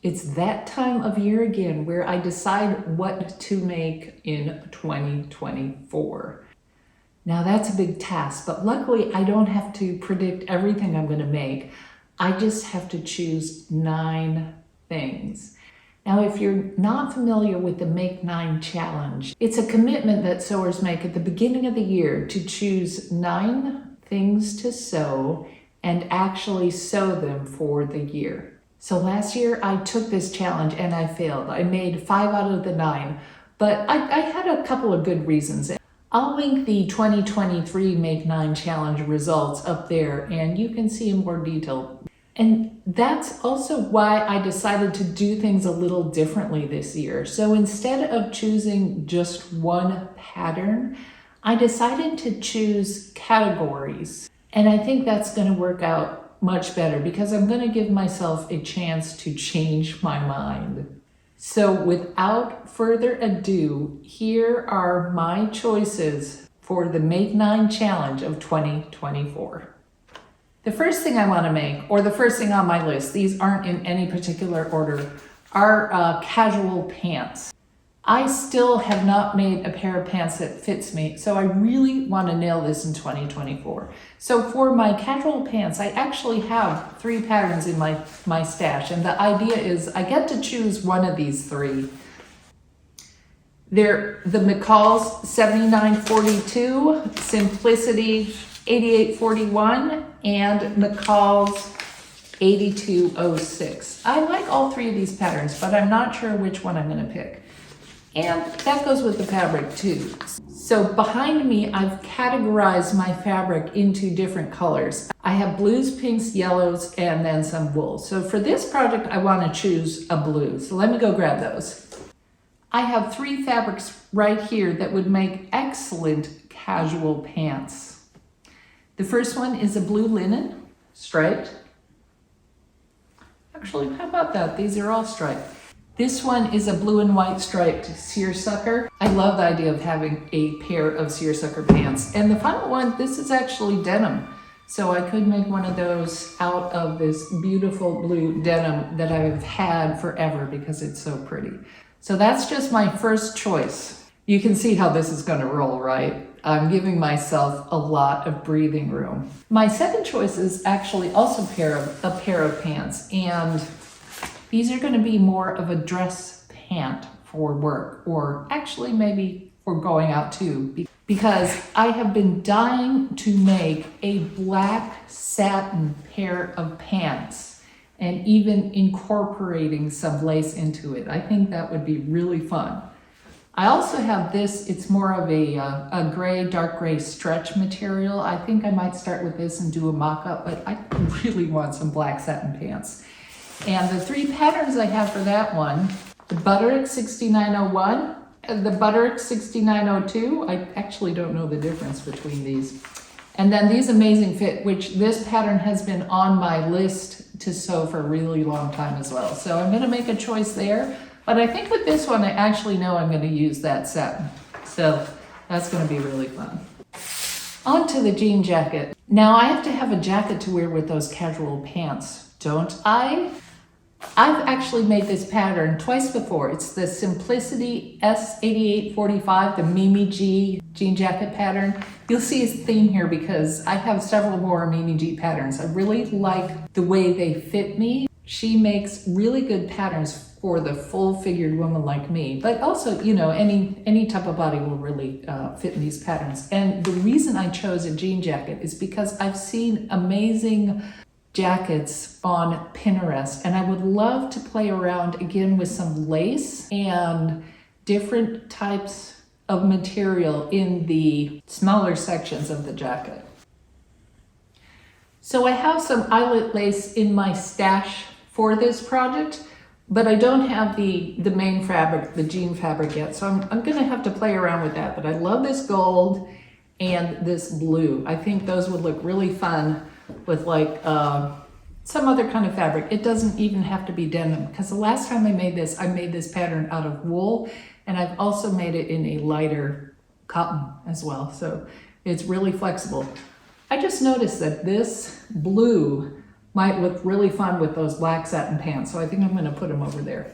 It's that time of year again where I decide what to make in 2024. Now that's a big task, but luckily I don't have to predict everything I'm going to make. I just have to choose 9 things. Now, if you're not familiar with the Make 9 Challenge, it's a commitment that sewers make at the beginning of the year to choose 9 things to sew and actually sew them for the year. So last year I took this challenge and I failed. I made 5 out of the 9, but I had a couple of good reasons. I'll link the 2023 Make 9 Challenge results up there and you can see in more detail. And that's also why I decided to do things a little differently this year. So instead of choosing just one pattern, I decided to choose categories. And I think that's going to work out much better because I'm going to give myself a chance to change my mind. So without further ado, here are my choices for the Make 9 Challenge of 2024. The first thing I want to make, or the first thing on my list, these aren't in any particular order, are casual pants. I still have not made a pair of pants that fits me, so I really want to nail this in 2024. So for my casual pants, I actually have 3 patterns in my stash, and the idea is I get to choose one of these 3. They're the McCall's 7942, Simplicity 8841, and McCall's 8206. I like all 3 of these patterns, but I'm not sure which one I'm going to pick. And that goes with the fabric too. So behind me, I've categorized my fabric into different colors. I have blues, pinks, yellows, and then some wool. So for this project, I want to choose a blue. So let me go grab those. I have 3 fabrics right here that would make excellent casual pants. The first one is a blue linen, striped. Actually, how about that? These are all striped. This one is a blue and white striped seersucker. I love the idea of having a pair of seersucker pants. And the final one, this is actually denim. So I could make one of those out of this beautiful blue denim that I've had forever because it's so pretty. So that's just my first choice. You can see how this is going to roll, right? I'm giving myself a lot of breathing room. My second choice is actually also a pair of pants, and these are going to be more of a dress pant for work, or actually maybe for going out too, because I have been dying to make a black satin pair of pants and even incorporating some lace into it. I think that would be really fun. I also have this, it's more of a gray, dark gray stretch material. I think I might start with this and do a mock-up, but I really want some black satin pants. And the 3 patterns I have for that one, the Butterick 6901 and the Butterick 6902. I actually don't know the difference between these. And then these Amazing Fit, which this pattern has been on my list to sew for a really long time as well. So I'm going to make a choice there. But I think with this one, I actually know I'm going to use that satin. So that's going to be really fun. On to the jean jacket. Now I have to have a jacket to wear with those casual pants, don't I? I've actually made this pattern twice before. It's the Simplicity S8845, the Mimi G jean jacket pattern. You'll see a theme here because I have several more Mimi G patterns. I really like the way they fit me. She makes really good patterns for the full-figured woman like me, but also, you know, any type of body will really fit in these patterns. And the reason I chose a jean jacket is because I've seen amazing jackets on Pinterest, and I would love to play around again with some lace and different types of material in the smaller sections of the jacket. So I have some eyelet lace in my stash for this project, but I don't have the main fabric, the jean fabric yet. So I'm gonna have to play around with that, but I love this gold and this blue. I think those would look really fun with like some other kind of fabric. It doesn't even have to be denim, because the last time I made this pattern out of wool, and I've also made it in a lighter cotton as well. So it's really flexible. I just noticed that this blue might look really fun with those black satin pants. So I think I'm gonna put them over there.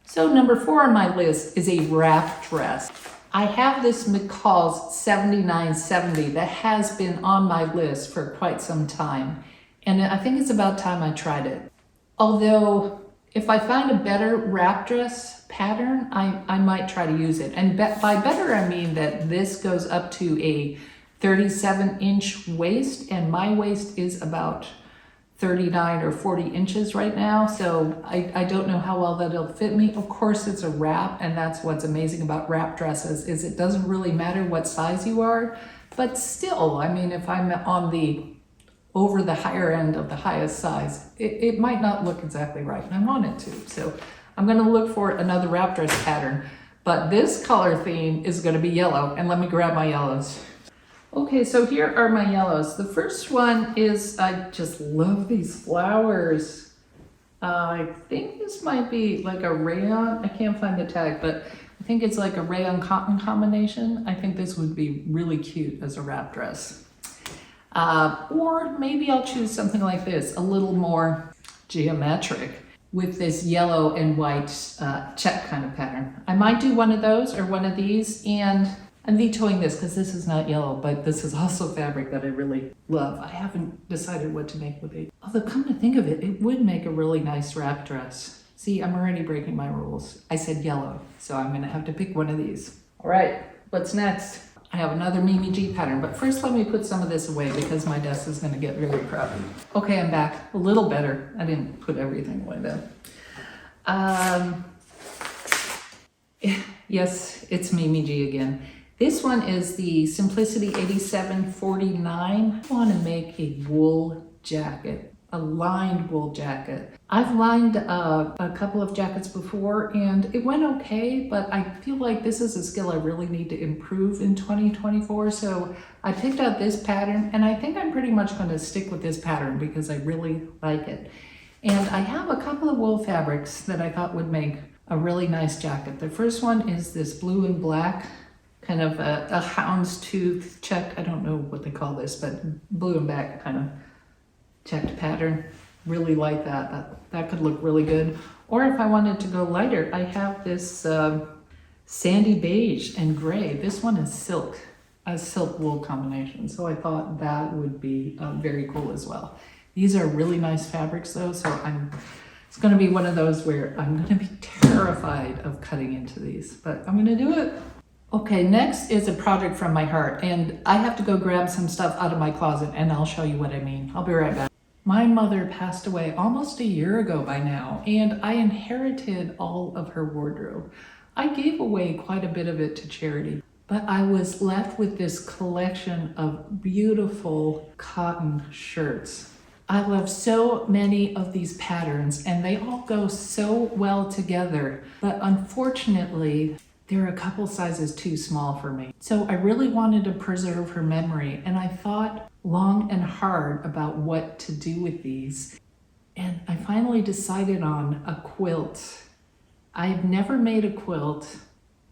So number 4 on my list is a wrap dress. I have this McCall's 7970 that has been on my list for quite some time. And I think it's about time I tried it. Although, if I find a better wrap dress pattern, I might try to use it. And by better, I mean that this goes up to a 37-inch waist, and my waist is about 39 or 40 inches right now, so I don't know how well that'll fit me. Of course, it's a wrap, and that's what's amazing about wrap dresses, is it doesn't really matter what size you are, but still, I mean, if I'm on the over the higher end of the highest size, it might not look exactly right, and I want it to. So I'm gonna look for another wrap dress pattern, but this color theme is gonna be yellow, and let me grab my yellows. Okay, so here are my yellows. The first one is, I just love these flowers. I think this might be like a rayon, I can't find the tag, but I think it's like a rayon cotton combination. I think this would be really cute as a wrap dress. Or maybe I'll choose something like this, a little more geometric with this yellow and white check kind of pattern. I might do one of those or one of these, and I'm vetoing this because this is not yellow, but this is also fabric that I really love. I haven't decided what to make with it. Although come to think of it, it would make a really nice wrap dress. See, I'm already breaking my rules. I said yellow, so I'm gonna have to pick one of these. All right, what's next? I have another Mimi G pattern, but first let me put some of this away because my desk is gonna get very crowded. Okay, I'm back, a little better. I didn't put everything away though. Yes, it's Mimi G again. This one is the Simplicity 8749. I want to make a wool jacket, a lined wool jacket. I've lined a couple of jackets before and it went okay, but I feel like this is a skill I really need to improve in 2024. So I picked out this pattern and I think I'm pretty much going to stick with this pattern because I really like it. And I have a couple of wool fabrics that I thought would make a really nice jacket. The first one is this blue and black, kind of a houndstooth check. I don't know what they call this, but blue and black kind of checked pattern. Really like that. That could look really good. Or if I wanted to go lighter, I have this sandy beige and gray. This one is silk, a silk wool combination. So I thought that would be very cool as well. These are really nice fabrics though, so it's gonna be one of those where I'm gonna be terrified of cutting into these, but I'm gonna do it. Okay, next is a project from my heart, and I have to go grab some stuff out of my closet and I'll show you what I mean. I'll be right back. My mother passed away almost a year ago by now, and I inherited all of her wardrobe. I gave away quite a bit of it to charity, but I was left with this collection of beautiful cotton shirts. I love so many of these patterns and they all go so well together, but unfortunately, they're a couple sizes too small for me. So I really wanted to preserve her memory, and I thought long and hard about what to do with these. And I finally decided on a quilt. I've never made a quilt,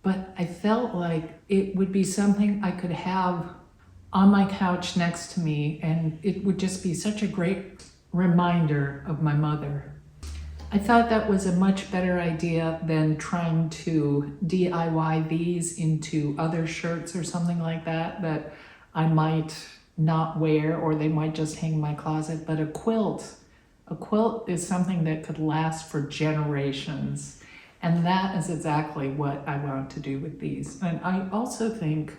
but I felt like it would be something I could have on my couch next to me, and it would just be such a great reminder of my mother. I thought that was a much better idea than trying to DIY these into other shirts or something like that that I might not wear, or they might just hang in my closet. But a quilt is something that could last for generations. And that is exactly what I want to do with these. And I also think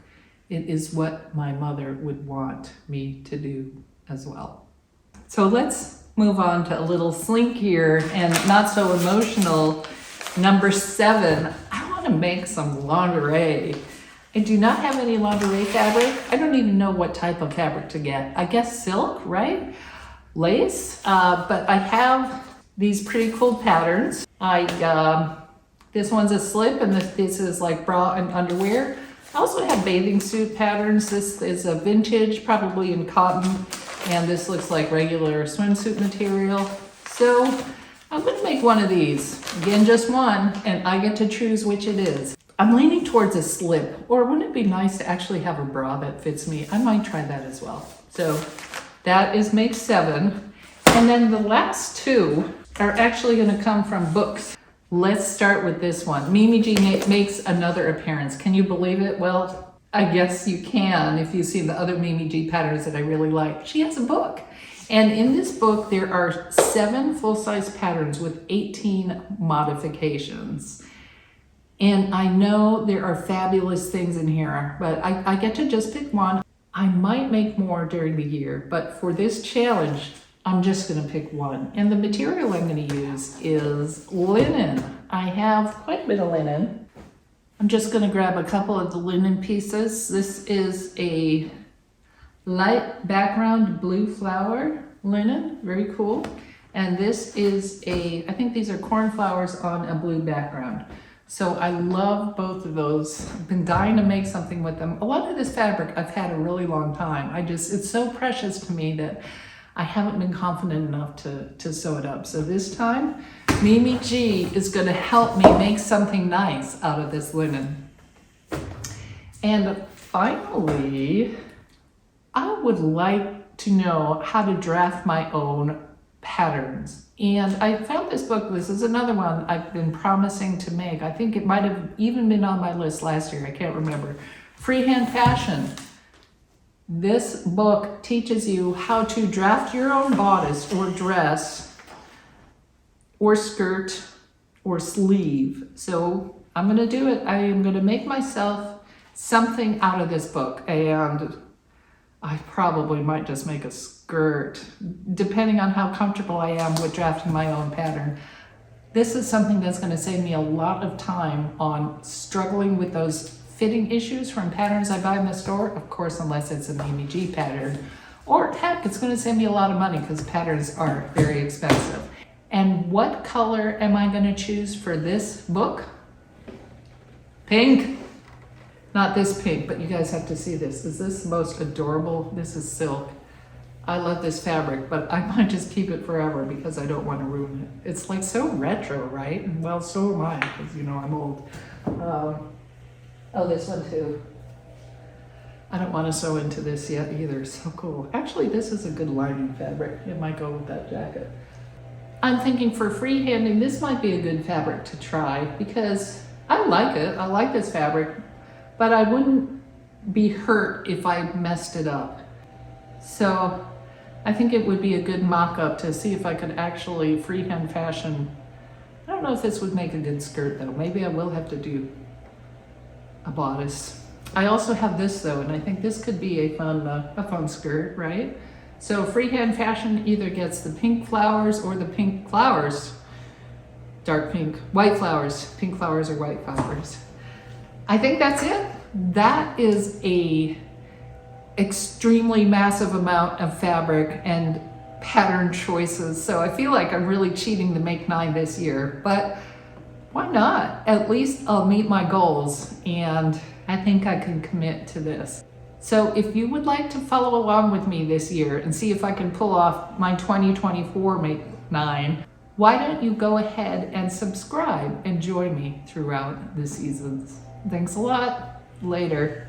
it is what my mother would want me to do as well. So let's move on to a little slinkier and not so emotional. Number 7, I want to make some lingerie. I do not have any lingerie fabric. I don't even know what type of fabric to get. I guess silk, right? Lace, but I have these pretty cool patterns. This one's a slip and this is like bra and underwear. I also have bathing suit patterns. This is a vintage, probably in cotton, and this looks like regular swimsuit material. So I'm gonna make one of these. Again, just one, and I get to choose which it is. I'm leaning towards a slip, or wouldn't it be nice to actually have a bra that fits me? I might try that as well. So that is make 7. And then the last two are actually going to come from books. Let's start with this one. Mimi G makes another appearance. Can you believe it? Well, I guess you can if you've seen the other Mimi G patterns that I really like. She has a book. And in this book, there are 7 full-size patterns with 18 modifications. And I know there are fabulous things in here, but I get to just pick one. I might make more during the year, but for this challenge, I'm just gonna pick one. And the material I'm gonna use is linen. I have quite a bit of linen. I'm just gonna grab a couple of the linen pieces. This is a light background blue flower linen, very cool. And this is I think these are cornflowers on a blue background. So I love both of those. I've been dying to make something with them. A lot of this fabric I've had a really long time. It's so precious to me that I haven't been confident enough to sew it up. So this time, Mimi G is gonna help me make something nice out of this linen. And finally, I would like to know how to draft my own patterns. And I found this book. This is another one I've been promising to make. I think it might have even been on my list last year. I can't remember. Freehand Fashion. This book teaches you how to draft your own bodice or dress or skirt or sleeve. So I'm going to do it. I am going to make myself something out of this book. And I probably might just make a skirt, depending on how comfortable I am with drafting my own pattern. This is something that's going to save me a lot of time on struggling with those fitting issues from patterns I buy in the store, of course, unless it's a Mimi G pattern. Or heck, it's going to save me a lot of money because patterns are very expensive. And what color am I going to choose for this book? Pink. Not this pink, but you guys have to see this. Is this the most adorable? This is silk. I love this fabric, but I might just keep it forever because I don't want to ruin it. It's like so retro, right? Well, so am I, because you know I'm old. Oh, this one too. I don't want to sew into this yet either. So cool. Actually, this is a good lining fabric. It might go with that jacket. I'm thinking for freehanding, this might be a good fabric to try because I like it. I like this fabric. But I wouldn't be hurt if I messed it up. So I think it would be a good mock-up to see if I could actually freehand fashion. I don't know if this would make a good skirt though. Maybe I will have to do a bodice. I also have this though, and I think this could be a fun skirt, right? So freehand fashion either gets the pink flowers or the pink flowers, dark pink, white flowers, pink flowers or white flowers. I think that's it. That is a extremely massive amount of fabric and pattern choices. So I feel like I'm really cheating to make 9 this year, but why not? At least I'll meet my goals and I think I can commit to this. So if you would like to follow along with me this year and see if I can pull off my 2024 make 9, why don't you go ahead and subscribe and join me throughout the seasons. Thanks a lot. Later.